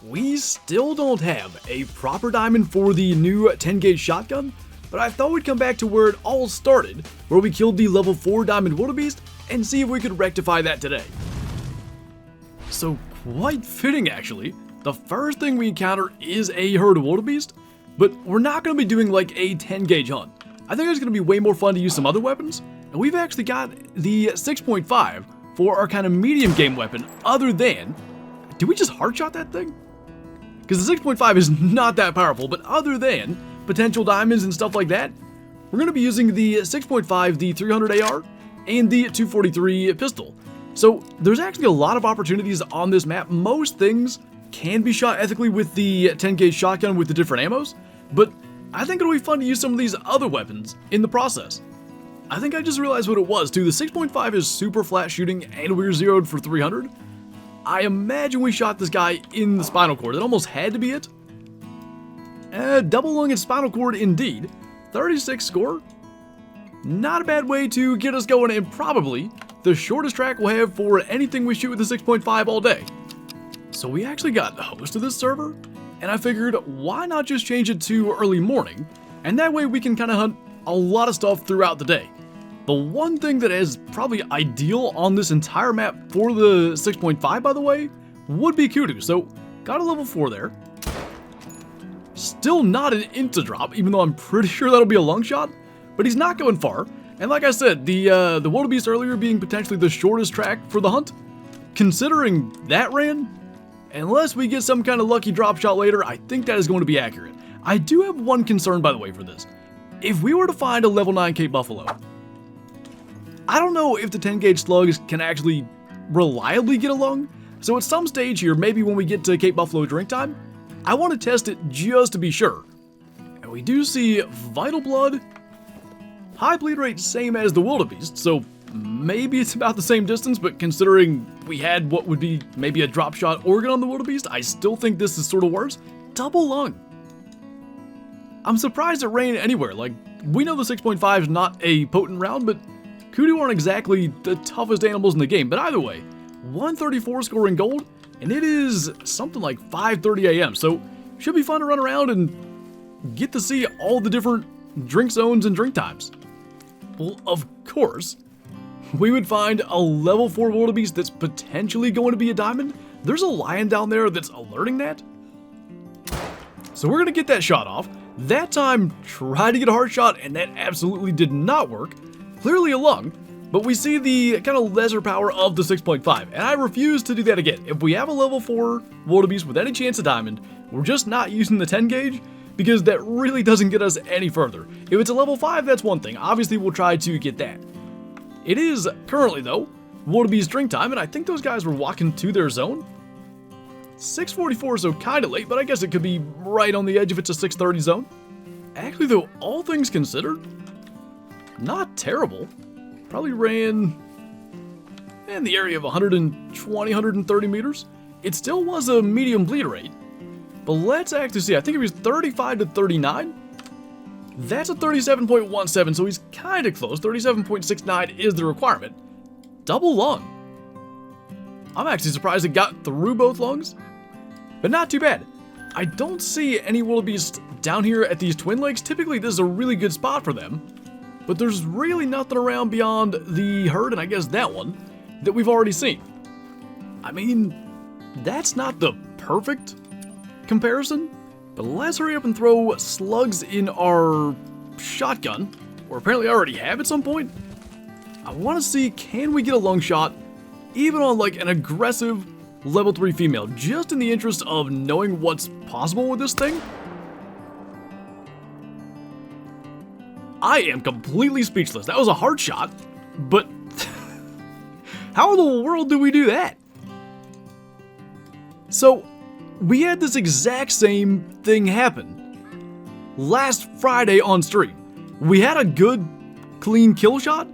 We still don't have a proper diamond for the new 10 gauge shotgun, but I thought we'd come back to where it all started, where we killed the level 4 diamond wildebeest, and see if we could rectify that today. So quite fitting actually, the first thing we encounter is a herd of wildebeest, but we're not going to be doing like a 10 gauge hunt. I think it's going to be way more fun to use some other weapons, and we've actually got the 6.5 for our kind of medium game weapon other than... Did we just heart shot that thing? Because the 6.5 is not that powerful, but other than potential diamonds and stuff like that, we're going to be using the 6.5, the 300 AR, and the 243 pistol. So there's actually a lot of opportunities on this map. Most things can be shot ethically with the 10 gauge shotgun with the different ammos, but I think it'll be fun to use some of these other weapons in the process. I think I just realized what it was too. The 6.5 is super flat shooting and we're zeroed for 300. I imagine we shot this guy in the spinal cord. It almost had to be it. Double lung and spinal cord indeed. 36 score. Not a bad way to get us going, and probably the shortest track we'll have for anything we shoot with the 6.5 all day. So we actually got the host of this server, and I figured why not just change it to early morning, and that way we can kind of hunt a lot of stuff throughout the day. The one thing that is probably ideal on this entire map for the 6.5, by the way, would be kudu. So, got a level 4 there. Still not an insta drop, even though I'm pretty sure that'll be a lung shot, but he's not going far. And like I said, the wildebeest earlier being potentially the shortest track for the hunt, considering that ran, unless we get some kind of lucky drop shot later, I think that is going to be accurate. I do have one concern, by the way, for this. If we were to find a level 9 Cape Buffalo, I don't know if the 10 gauge slugs can actually reliably get along, so at some stage here, maybe when we get to Cape Buffalo drink time, I want to test it just to be sure. And we do see vital blood, high bleed rate same as the wildebeest, so maybe it's about the same distance, but considering we had what would be maybe a drop shot organ on the wildebeest, I still think this is sort of worse. Double lung. I'm surprised it ran anywhere. Like, we know the 6.5 is not a potent round, but kudu aren't exactly the toughest animals in the game. But either way, 134 score in gold, and it is something like 5:30 a.m. So should be fun to run around and get to see all the different drink zones and drink times. Well, of course, we would find a level 4 wildebeest that's potentially going to be a diamond. There's a lion down there that's alerting that. So we're going to get that shot off. That time, tried to get a heart shot, and that absolutely did not work. Clearly a lung, but we see the kind of lesser power of the 6.5, and I refuse to do that again. If we have a level 4 wildebeest with any chance of diamond, we're just not using the 10 gauge, because that really doesn't get us any further. If it's a level 5, that's one thing. Obviously, we'll try to get that. It is currently, though, wildebeest drink time, and I think those guys were walking to their zone. 6:44, so kind of late, but I guess it could be right on the edge if it's a 6:30 zone. Actually, though, all things considered, not terrible. Probably ran in the area of 120, 130 meters. It still was a medium bleed rate. But let's actually see. I think it was 35 to 39. That's a 37.17, so he's kind of close. 37.69 is the requirement. Double lung. I'm actually surprised it got through both lungs, but not too bad. I don't see any wildebeest down here at these Twin Lakes. Typically, this is a really good spot for them, but there's really nothing around beyond the herd, and I guess that one, that we've already seen. I mean, that's not the perfect comparison, but let's hurry up and throw slugs in our shotgun, or apparently I already have at some point. I want to see, can we get a lung shot even on like an aggressive level 3 female, just in the interest of knowing what's possible with this thing? I am completely speechless. That was a hard shot, but how in the world do we do that? So, we had this exact same thing happen last Friday on stream. We had a good, clean kill shot,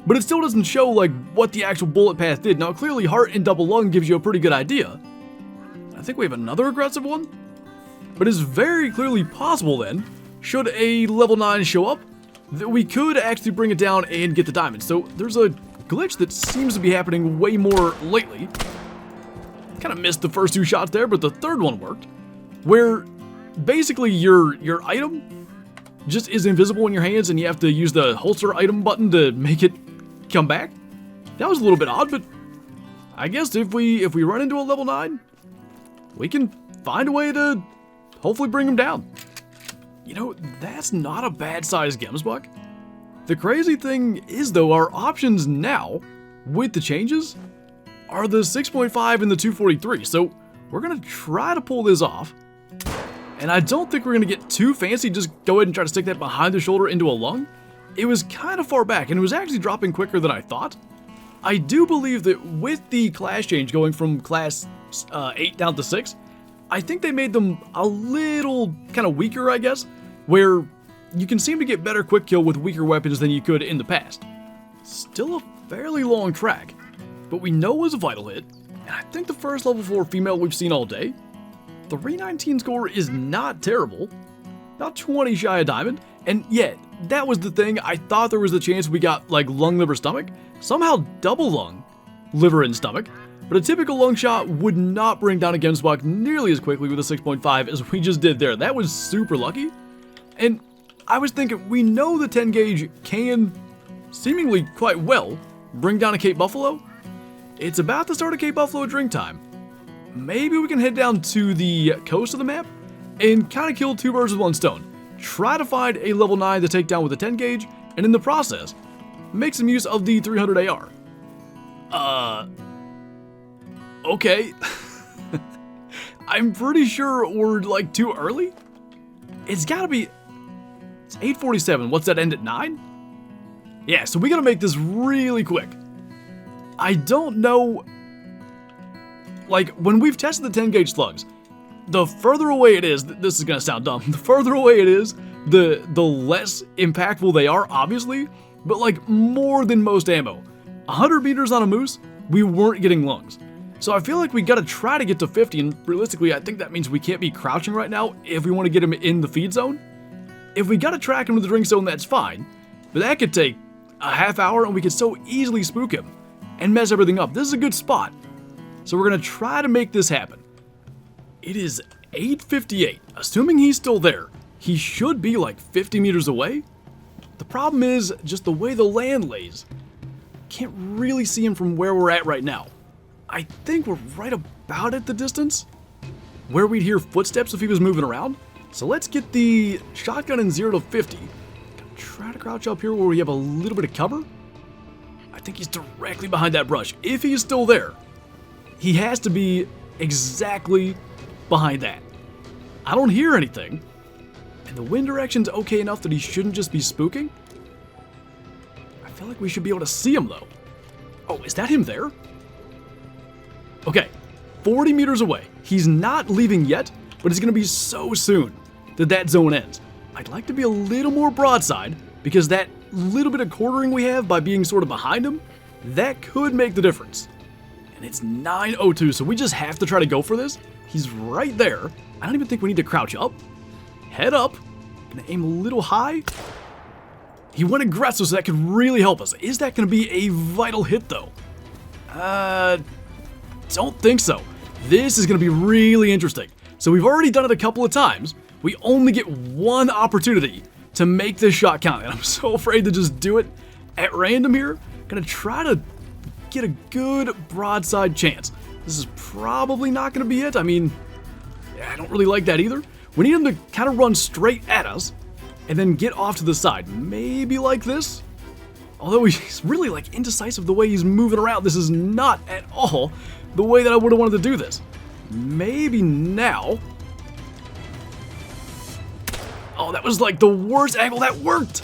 but it still doesn't show like what the actual bullet path did. Now, clearly heart and double lung gives you a pretty good idea. I think we have another aggressive one, but it's very clearly possible then, should a level 9 show up, that we could actually bring it down and get the diamond. So there's a glitch that seems to be happening way more lately. Kind of missed the first 2 shots there, but the third one worked. Where basically your item just is invisible in your hands and you have to use the holster item button to make it come back. That was a little bit odd, but I guess if we run into a level 9, we can find a way to hopefully bring him down. You know, that's not a bad size Gemsbuck. The crazy thing is though, our options now with the changes are the 6.5 and the 243. So we're gonna try to pull this off. And I don't think we're gonna get too fancy, just go ahead and try to stick that behind the shoulder into a lung. It was kind of far back and it was actually dropping quicker than I thought. I do believe that with the class change going from class 8 down to 6, I think they made them a little kind of weaker, I guess, where you can seem to get better quick kill with weaker weapons than you could in the past. Still a fairly long track, but we know it was a vital hit, and I think the first level 4 female we've seen all day. 319 score is not terrible, not 20 shy of diamond, and yet, that was the thing, I thought there was a chance we got like lung, liver, stomach, somehow double lung, liver, and stomach, but a typical lung shot would not bring down a Gemsbuck nearly as quickly with a 6.5 as we just did there. That was super lucky, and I was thinking, we know the 10 gauge can, seemingly quite well, bring down a Cape Buffalo. It's about to start a Cape Buffalo drink time. Maybe we can head down to the coast of the map and kind of kill 2 birds with 1 stone. Try to find a level 9 to take down with a 10 gauge, and in the process, make some use of the 300 AR. Okay. I'm pretty sure we're like too early. It's gotta be, it's 8:47, what's that end at 9? Yeah, so we gotta make this really quick. I don't know, like when we've tested the 10 gauge slugs, the further away it is, this is gonna sound dumb, the further away it is, the less impactful they are, obviously, but like more than most ammo. 100 meters on a moose, we weren't getting lungs. So I feel like we gotta try to get to 50, and realistically, I think that means we can't be crouching right now if we want to get him in the feed zone. If we gotta track him to the drink zone, that's fine, but that could take a half hour and we could so easily spook him and mess everything up. This is a good spot. So we're gonna try to make this happen. It is 8:58, assuming he's still there. He should be like 50 meters away. The problem is just the way the land lays. Can't really see him from where we're at right now. I think we're right about at the distance where we'd hear footsteps if he was moving around. So let's get the shotgun in 0 to 50. Try to crouch up here where we have a little bit of cover. I think he's directly behind that brush. If he's still there, he has to be exactly behind that. I don't hear anything, and the wind direction's okay enough that he shouldn't just be spooking. I feel like we should be able to see him though. Oh, is that him there? Okay, 40 meters away. He's not leaving yet, but it's gonna be so soon that that zone ends. I'd like to be a little more broadside because that little bit of quartering we have by being sort of behind him, that could make the difference. And it's 9:02, so we just have to try to go for this. He's right there. I don't even think we need to crouch up. Head up. Gonna aim a little high. He went aggressive, so that could really help us. Is that gonna be a vital hit though? Don't think so. This is gonna be really interesting. So we've already done it a couple of times. We only get one opportunity to make this shot count, and I'm so afraid to just do it at random here. Gonna try to get a good broadside chance. This is probably not gonna be it. I mean, I don't really like that either. We need him to kind of run straight at us and then get off to the side. Maybe like this. Although he's really like indecisive the way he's moving around. This is not at all the way that I would have wanted to do this. Maybe now. Oh, that was like the worst angle. That worked.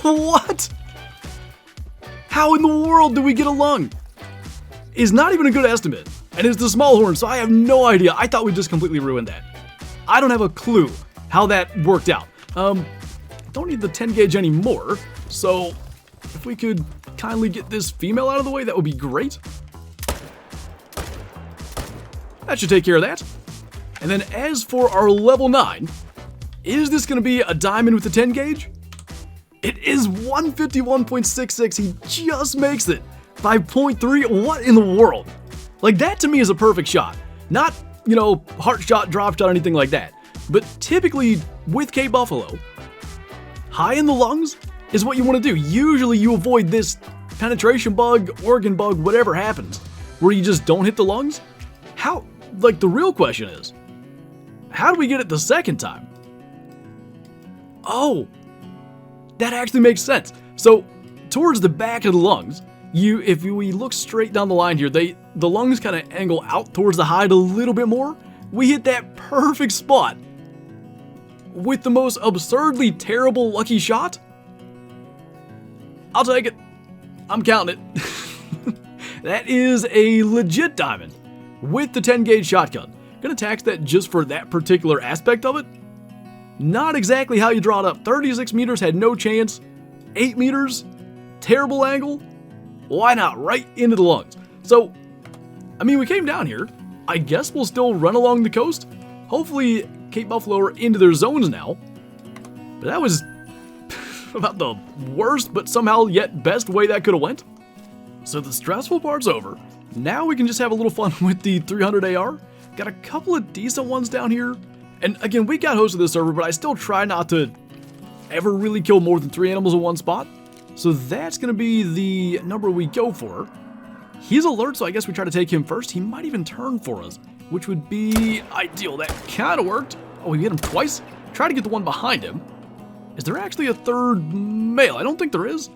What? How in the world do we get a lung? Is not even a good estimate. And it's the small horn, so I have no idea. I thought we just completely ruined that. I don't have a clue how that worked out. Don't need the 10 gauge anymore. So if we could kindly get this female out of the way, that would be great. That should take care of that. And then as for our level 9, is this going to be a diamond with the 10 gauge? It is 151.66. He just makes it. 5.3. What in the world? Like, that to me is a perfect shot. Not, you know, heart shot, drop shot, anything like that. But typically, with Cape Buffalo, high in the lungs is what you want to do. Usually you avoid this penetration bug, organ bug, whatever happens, where you just don't hit the lungs. How, like, the real question is, how do we get it the second time? Oh, that actually makes sense. So, towards the back of the lungs, if we look straight down the line here, the lungs kind of angle out towards the hide a little bit more. We hit that perfect spot with the most absurdly terrible lucky shot. I'll take it. I'm counting it. That is a legit diamond with the 10 gauge shotgun. Gonna tax that just for that particular aspect of it. Not exactly how you draw it up. 36 meters had no chance. 8 meters, terrible angle. Why not? Right into the lungs. So, I mean, we came down here. I guess we'll still run along the coast. Hopefully, Cape Buffalo are into their zones now. But that was about the worst, but somehow yet best way that could have went. So the stressful part's over. Now we can just have a little fun with the 300 AR. Got a couple of decent ones down here. And again, we got host of this server, but I still try not to ever really kill more than 3 animals in one spot. So that's going to be the number we go for. He's alert, so I guess we try to take him first. He might even turn for us, which would be ideal. That kind of worked. Oh, we hit him twice. Try to get the one behind him. Is there actually a third male? I don't think there is.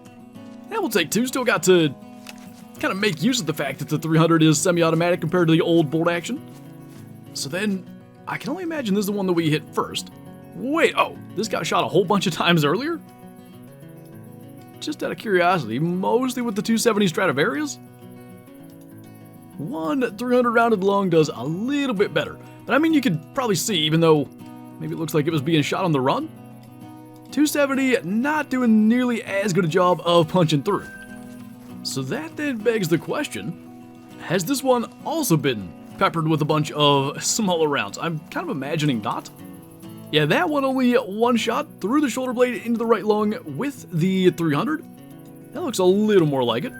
Yeah, we'll take 2. Still got to kind of make use of the fact that the 300 is semi-automatic compared to the old bolt action. So then, I can only imagine this is the one that we hit first. Wait, oh, this got shot a whole bunch of times earlier? Just out of curiosity, mostly with the 270 Stradivarius? One 300 rounded lung does a little bit better. But I mean, you could probably see, even though maybe it looks like it was being shot on the run, 270 not doing nearly as good a job of punching through. So that then begs the question, has this one also been peppered with a bunch of smaller rounds? I'm kind of imagining not. Yeah, that one only one shot through the shoulder blade into the right lung with the 300. That looks a little more like it.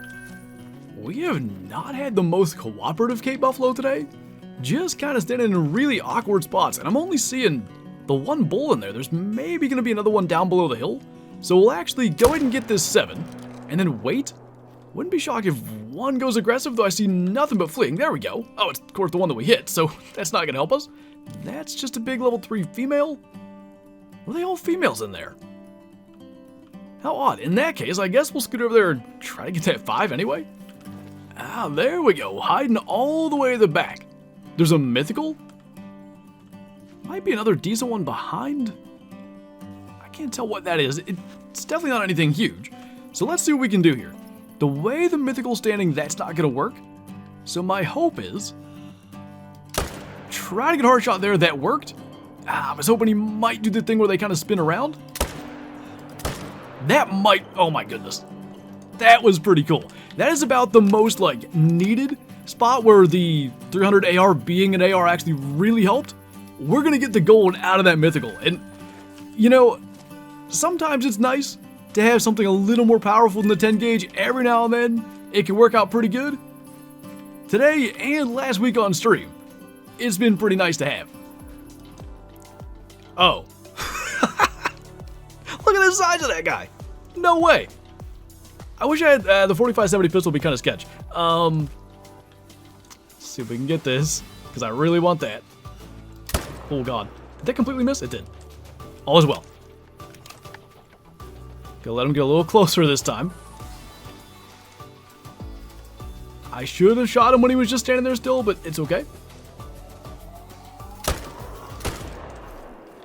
We have not had the most cooperative Cape Buffalo today. Just kind of standing in really awkward spots, and I'm only seeing the one bull in there. There's maybe going to be another one down below the hill. So we'll actually go ahead and get this 7, and then wait. Wouldn't be shocked if one goes aggressive, though I see nothing but fleeing. There we go. Oh, it's of course the one that we hit, so that's not going to help us. That's just a big level 3 female. Were they all females in there? How odd. In that case, I guess we'll scoot over there and try to get that 5 anyway. Ah, there we go. Hiding all the way to the back. There's a mythical. Might be another decent one behind. I can't tell what that is. It's definitely not anything huge. So let's see what we can do here. The way the mythical's standing, that's not going to work. So my hope is try to get a hard shot there. That worked. I was hoping he might do the thing where they kind of spin around. That might, oh my goodness. That was pretty cool. That is about the most like needed spot where the 300 AR being an AR actually really helped. We're going to get the gold out of that mythical. And you know, sometimes it's nice to have something a little more powerful than the 10 gauge. Every now and then it can work out pretty good. Today and last week on stream, it's been pretty nice to have. Oh. Look at the size of that guy. No way. I wish I had the 4570 pistol would be kind of sketch. Let's see if we can get this, because I really want that. Oh god. Did that completely miss? It did. All is well. Gonna let him get a little closer this time. I should have shot him when he was just standing there still, but it's okay.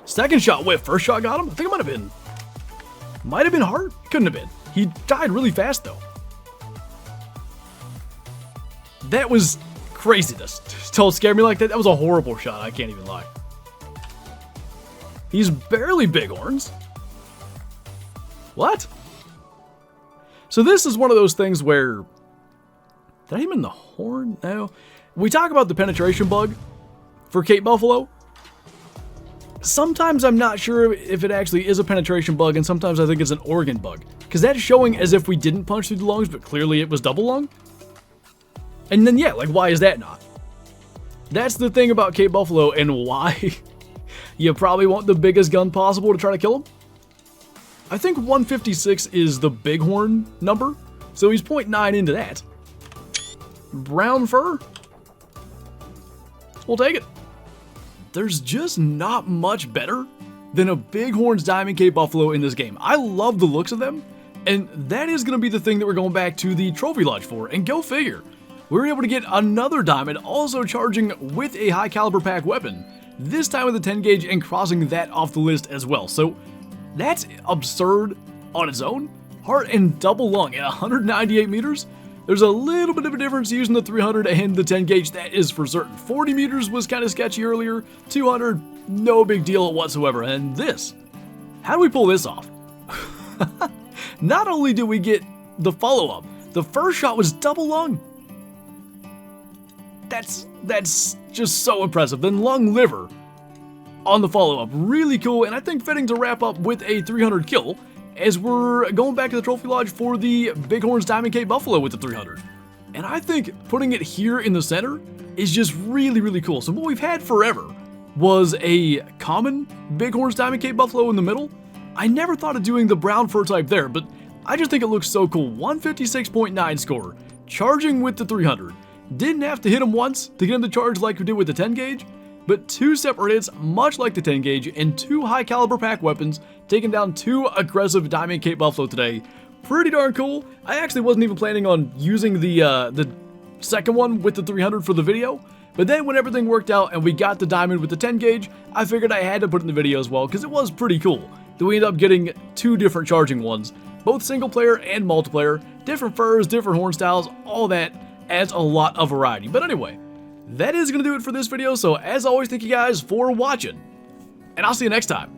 Second shot whiff. First shot got him. I think it might have been hard. Couldn't have been. He died really fast though. That was craziness. Don't scare me like that. That was a horrible shot. I can't even lie. He's barely bighorns. What? So this is one of those things where... Did I aim in the horn? No. We talk about the penetration bug for Cape Buffalo. Sometimes I'm not sure if it actually is a penetration bug, and sometimes I think it's an organ bug. Because that's showing as if we didn't punch through the lungs, but clearly it was double lung. And then, yeah, like, why is that not? That's the thing about Cape Buffalo and why you probably want the biggest gun possible to try to kill him. I think 156 is the bighorn number, so he's 0.9 into that. Brown fur? We'll take it. There's just not much better than a bighorn's diamond Cape Buffalo in this game. I love the looks of them, and that is going to be the thing that we're going back to the trophy lodge for, and go figure. We were able to get another diamond, also charging with a high caliber pack weapon, this time with a 10 gauge and crossing that off the list as well. So that's absurd on its own. Heart and double lung at 198 meters. There's a little bit of a difference using the 300 and the 10 gauge, that is for certain. 40 meters was kind of sketchy earlier, 200, no big deal whatsoever. And this, how do we pull this off? Not only do we get the follow-up, the first shot was double lung. That's just so impressive. Then lung liver on the follow-up, really cool, and I think fitting to wrap up with a 300 kill as we're going back to the trophy lodge for the Bighorn's Diamond Cape Buffalo with the 300. And I think putting it here in the center is just really, really cool. So what we've had forever was a common Bighorn's Diamond Cape Buffalo in the middle. I never thought of doing the brown fur type there, but I just think it looks so cool. 156.9 score, charging with the 300. Didn't have to hit him once to get him to charge like we did with the 10 gauge, but 2 separate hits, much like the 10 gauge, and 2 high caliber pack weapons, taking down 2 aggressive Diamond Cape Buffalo today. Pretty darn cool. I actually wasn't even planning on using the second one with the 300 for the video, but then when everything worked out and we got the diamond with the 10 gauge, I figured I had to put it in the video as well, because it was pretty cool that we ended up getting 2 different charging ones, both single player and multiplayer, different furs, different horn styles, all that adds a lot of variety. But anyway, that is going to do it for this video, so as always, thank you guys for watching, and I'll see you next time.